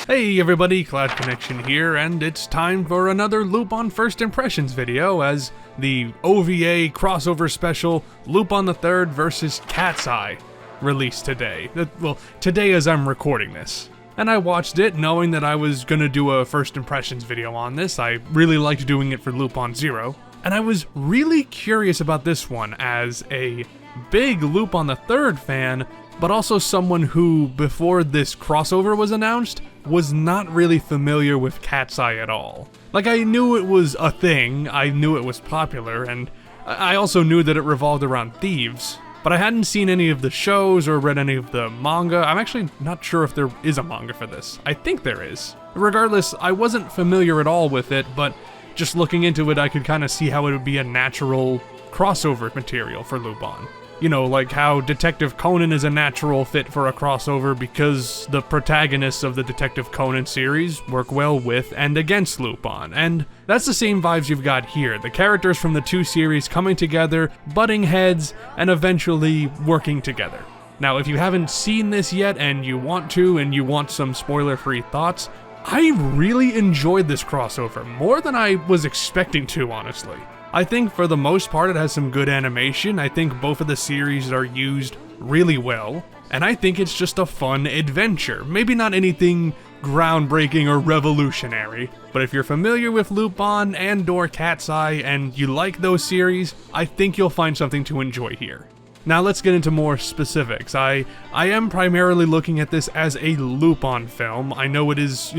Hey everybody, Cloud Connection here, and it's time for another Lupin First Impressions video as the OVA crossover special Lupin the Third vs. Cat's Eye released today. Well, today as I'm recording this. And I watched it knowing that I was gonna do a First Impressions video on this. I really liked doing it for Lupin Zero. And I was really curious about this one as a big Lupin the Third fan, but also someone who, before this crossover was announced, was not really familiar with Cat's Eye at all. Like, I knew it was a thing, I knew it was popular, and I also knew that it revolved around thieves, but I hadn't seen any of the shows or read any of the manga. I'm actually not sure if there is a manga for this. I think there is. Regardless, I wasn't familiar at all with it, but just looking into it, I could kind of see how it would be a natural crossover material for Lupin. You know, like how Detective Conan is a natural fit for a crossover because the protagonists of the Detective Conan series work well with and against Lupin, and that's the same vibes you've got here. The characters from the two series coming together, butting heads, and eventually working together. Now, if you haven't seen this yet and you want to, and you want some spoiler-free thoughts, I really enjoyed this crossover, more than I was expecting to, honestly. I think for the most part it has some good animation. I think both of the series are used really well, and I think it's just a fun adventure. Maybe not anything groundbreaking or revolutionary, but if you're familiar with Lupin and/or Cat's Eye and you like those series, I think you'll find something to enjoy here. Now let's get into more specifics. I am primarily looking at this as a Lupin film. I know it is,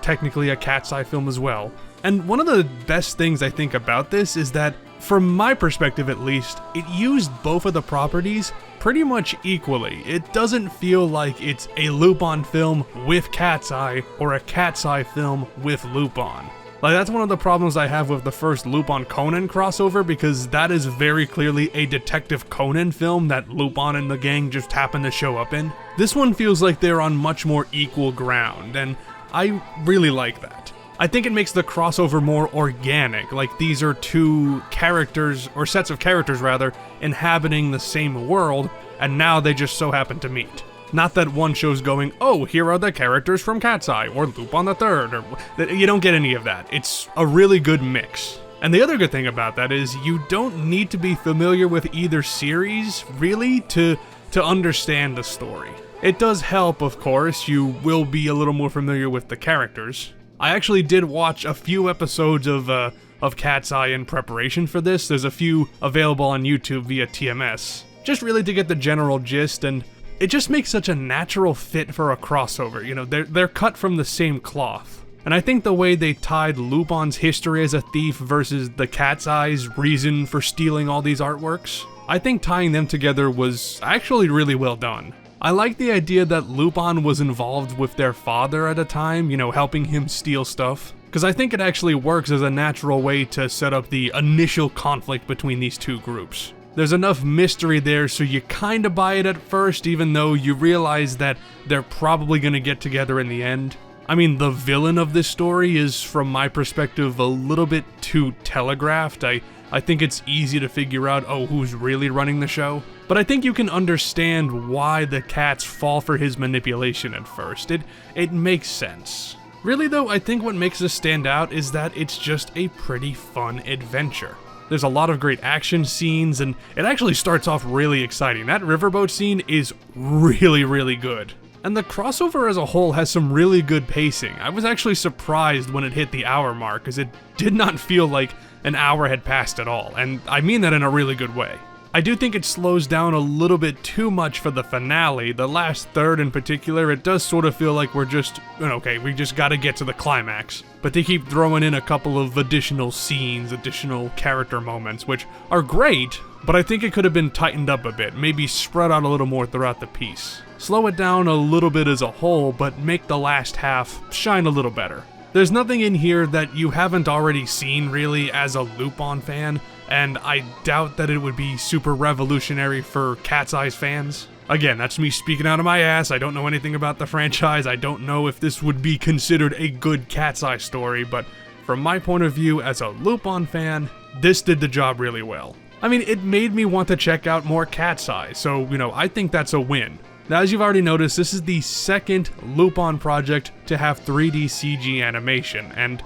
technically a Cat's Eye film as well. And one of the best things I think about this is that, from my perspective at least, it used both of the properties pretty much equally. It doesn't feel like it's a Lupin film with Cat's Eye or a Cat's Eye film with Lupin. Like, that's one of the problems I have with the first Lupin Conan crossover, because that is very clearly a Detective Conan film that Lupin and the gang just happened to show up in. This one feels like they're on much more equal ground, and I really like that. I think it makes the crossover more organic, like these are two characters, or sets of characters rather, inhabiting the same world, and now they just so happen to meet. Not that one show's going, oh, here are the characters from Cat's Eye, or Lupin the Third, or you don't get any of that. It's a really good mix. And the other good thing about that is you don't need to be familiar with either series, really, to understand the story. It does help, of course, you will be a little more familiar with the characters. I actually did watch a few episodes of Cat's Eye in preparation for this. There's a few available on YouTube via TMS, just really to get the general gist, and it just makes such a natural fit for a crossover. They're cut from the same cloth. And I think the way they tied Lupin's history as a thief versus the Cat's Eye's reason for stealing all these artworks, I think tying them together was actually really well done. I like the idea that Lupin was involved with their father at a time, helping him steal stuff, because I think it actually works as a natural way to set up the initial conflict between these two groups. There's enough mystery there so you kinda buy it at first, even though you realize that they're probably gonna get together in the end. I mean, the villain of this story is, from my perspective, a little bit too telegraphed. I think it's easy to figure out, who's really running the show. But I think you can understand why the cats fall for his manipulation at first. It makes sense. Really though, I think what makes this stand out is that it's just a pretty fun adventure. There's a lot of great action scenes, and it actually starts off really exciting. That riverboat scene is really, really good. And the crossover as a whole has some really good pacing. I was actually surprised when it hit the hour mark, as it did not feel like an hour had passed at all, and I mean that in a really good way. I do think it slows down a little bit too much for the finale. The last third in particular, it does sort of feel like we're just, we just gotta get to the climax. But they keep throwing in a couple of additional scenes, additional character moments, which are great, but I think it could have been tightened up a bit, maybe spread out a little more throughout the piece. Slow it down a little bit as a whole, but make the last half shine a little better. There's nothing in here that you haven't already seen, really, as a Lupin fan, and I doubt that it would be super revolutionary for Cat's Eye's fans. Again, that's me speaking out of my ass. I don't know anything about the franchise. I don't know if this would be considered a good Cat's Eye story, but from my point of view as a Lupin fan, this did the job really well. I mean, it made me want to check out more Cat's Eye, so, I think that's a win. Now, as you've already noticed, this is the second Lupin project to have 3D CG animation, and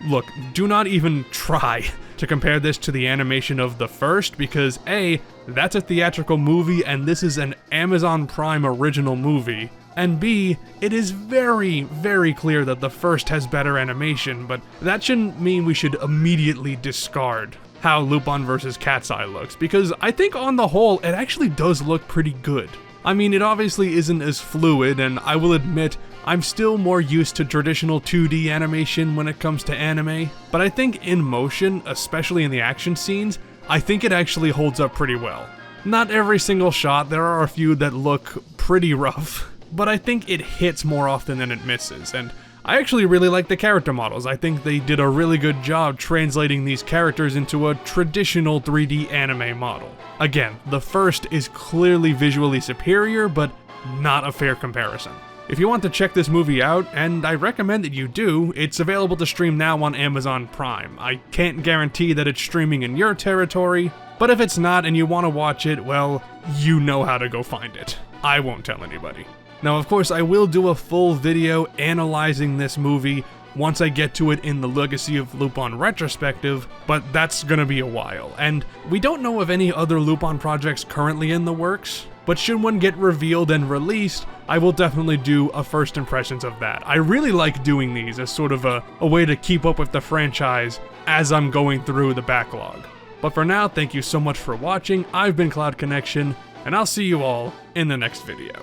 look, do not even try to compare this to the animation of the first, because A, that's a theatrical movie and this is an Amazon Prime original movie, and B, it is very, very clear that the first has better animation, but that shouldn't mean we should immediately discard how Lupin vs. Cat's Eye looks, because I think on the whole, it actually does look pretty good. I mean, it obviously isn't as fluid, and I will admit, I'm still more used to traditional 2D animation when it comes to anime, but I think in motion, especially in the action scenes, I think it actually holds up pretty well. Not every single shot, there are a few that look pretty rough, but I think it hits more often than it misses, and I actually really like the character models. I think they did a really good job translating these characters into a traditional 3D anime model. Again, the first is clearly visually superior, but not a fair comparison. If you want to check this movie out, and I recommend that you do, it's available to stream now on Amazon Prime. I can't guarantee that it's streaming in your territory, but if it's not and you want to watch it, well, you know how to go find it. I won't tell anybody. Now, of course, I will do a full video analyzing this movie once I get to it in the Legacy of Lupin retrospective, but that's gonna be a while, and we don't know of any other Lupin projects currently in the works, but should one get revealed and released, I will definitely do a first impressions of that. I really like doing these as sort of a way to keep up with the franchise as I'm going through the backlog. But for now, thank you so much for watching. I've been Cloud Connection, and I'll see you all in the next video.